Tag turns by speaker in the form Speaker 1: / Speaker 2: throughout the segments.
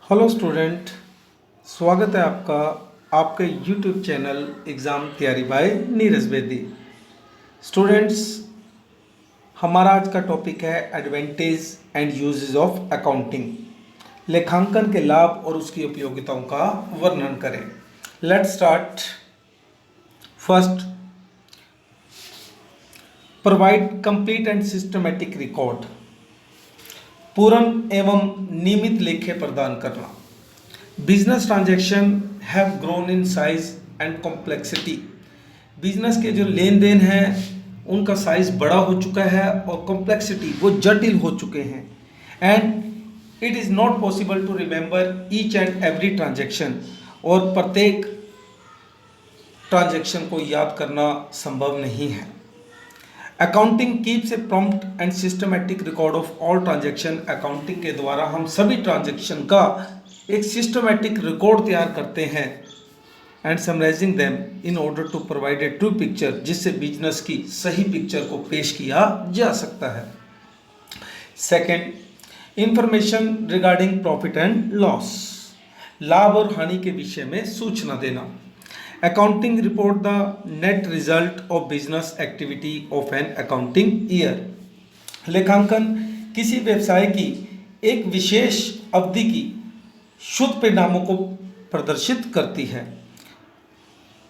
Speaker 1: Hello student, स्वागत है आपका आपके यूट्यूब चैनल एग्ज़ाम तैयारी बाय नीरज बेदी। स्टूडेंट्स, हमारा आज का टॉपिक है advantage and uses of accounting. लेखांकन के लाभ और उसकी उपयोगिताओं का वर्णन करें। Let's start. First, provide complete and systematic record. पूर्ण एवं नियमित लेखे प्रदान करना। Business transaction have grown in size and complexity. Business के जो लेन देन हैं उनका साइज बड़ा हो चुका है और कॉम्प्लेक्सिटी वो जटिल हो चुके हैं। And it is not possible to remember each and every transaction. और प्रत्येक ट्रांजैक्शन को याद करना संभव नहीं है। Accounting keeps a prompt and systematic record of all transaction. Accounting के द्वारा हम सभी ट्रांजैक्शन का एक सिस्टमेटिक रिकॉर्ड तैयार करते हैं and summarising them in order to provide a true picture, जिससे बिजनेस की सही पिक्चर को पेश किया जा सकता है। Second, information regarding profit and loss. लाभ और हानि के विषय में सूचना देना। Accounting report the net result of business activity of an accounting year. लेखांकन किसी व्यवसाय की एक विशेष अवधि की शुद्ध परिणामों को प्रदर्शित करती है।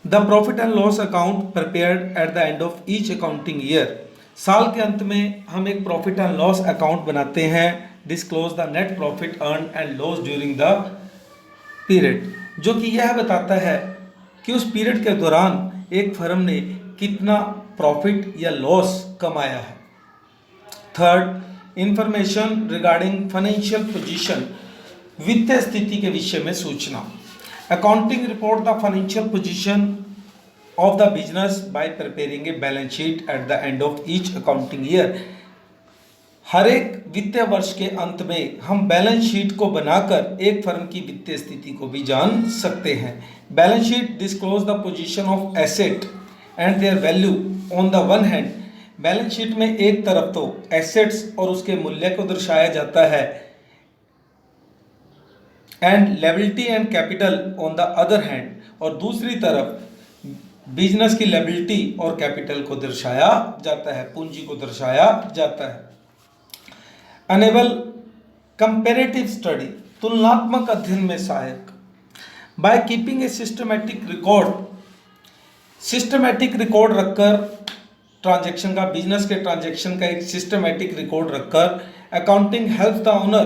Speaker 1: The profit and loss account prepared eight the end of each accounting year. साल के अंत में हम एक प्रॉफिट एंड लॉस अकाउंट बनाते हैं। Disclose the net profit earn and loss during the period, जो कि यह बताता है कि उस पीरियड के दौरान एक फर्म ने कितना प्रॉफिट या लॉस कमाया है। Third, information regarding financial position. वित्तीय स्थिति के विषय में सूचना। Accounting report the financial position of the business by preparing a balance sheet at the end of each accounting year. हर एक वित्तीय वर्ष के अंत में हम बैलेंस शीट को बनाकर एक फर्म की वित्तीय स्थिति को भी जान सकते हैं। Balance sheet disclose the position of asset and their value on the one hand. Balance sheet में एक तरफ तो एसेट्स और उसके मूल्य को दर्शाया जाता है and liability and capital on the other hand, और दूसरी तरफ बिजनेस की लायबिलिटी और कैपिटल को दर्शाया जाता है, पूंजी को दर्शाया जाता है। अनेबल कंपेरेटिव स्टडी, तुलनात्मक अध्ययन में सहायक। By keeping a systematic record, systematic record रखकर ट्रांजैक्शन का, बिजनेस के ट्रांजैक्शन का एक सिस्टमेटिक रिकॉर्ड रखकर accounting help the owner,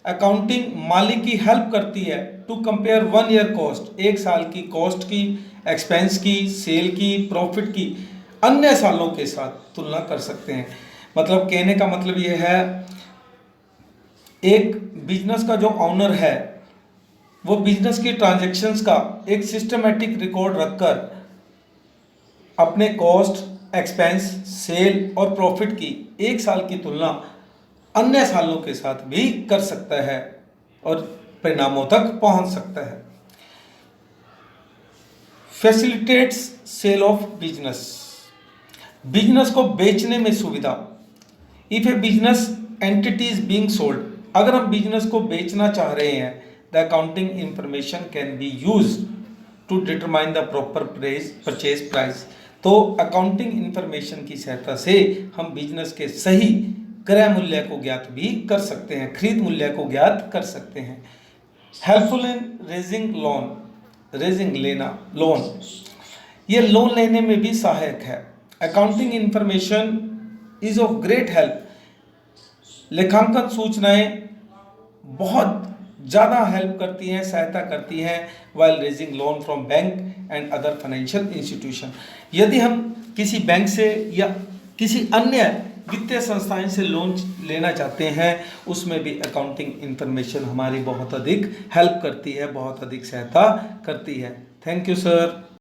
Speaker 1: accounting मालिक की हेल्प करती है to compare one year cost, एक साल की कॉस्ट की, एक्सपेंस की, सेल की, प्रॉफिट की अन्य सालों के साथ तुलना कर सकते हैं। मतलब कहने का मतलब यह है, एक बिजनेस का जो ऑनर है वो बिजनेस की ट्रांजैक्शंस का एक सिस्टमेटिक रिकॉर्ड रखकर अपने कॉस्ट, एक्सपेंस, सेल और प्रॉफिट की एक साल की तुलना अन्य सालों के साथ भी कर सकता है और परिणामों तक पहुंच सकता है। Facilitates sale of business, business को बेचने में सुविधा। If a business entity is being sold, अगर हम बिजनेस को बेचना चाह रहे हैं, the accounting information can be use to determine the proper purchase price. तो अकाउंटिंग इंफॉर्मेशन की सहायता से हम बिजनेस के सही क्रय मूल्य को ज्ञात भी कर सकते हैं, खरीद मूल्य को ज्ञात कर सकते हैं। Helpful in raising loan, raising लेना लोन, ये लोन लेने में भी सहायक है। Accounting information is of great help, लेखांकन सूचनाएं बहुत ज़्यादा हेल्प करती हैं, सहायता करती हैं while raising loan from bank and other financial institution. यदि हम किसी बैंक से या किसी अन्य वित्तीय संस्थाएं से लोन लेना चाहते हैं, उसमें भी अकाउंटिंग इंफॉर्मेशन हमारी बहुत अधिक हेल्प करती है, बहुत अधिक सहायता करती है। Thank you sir.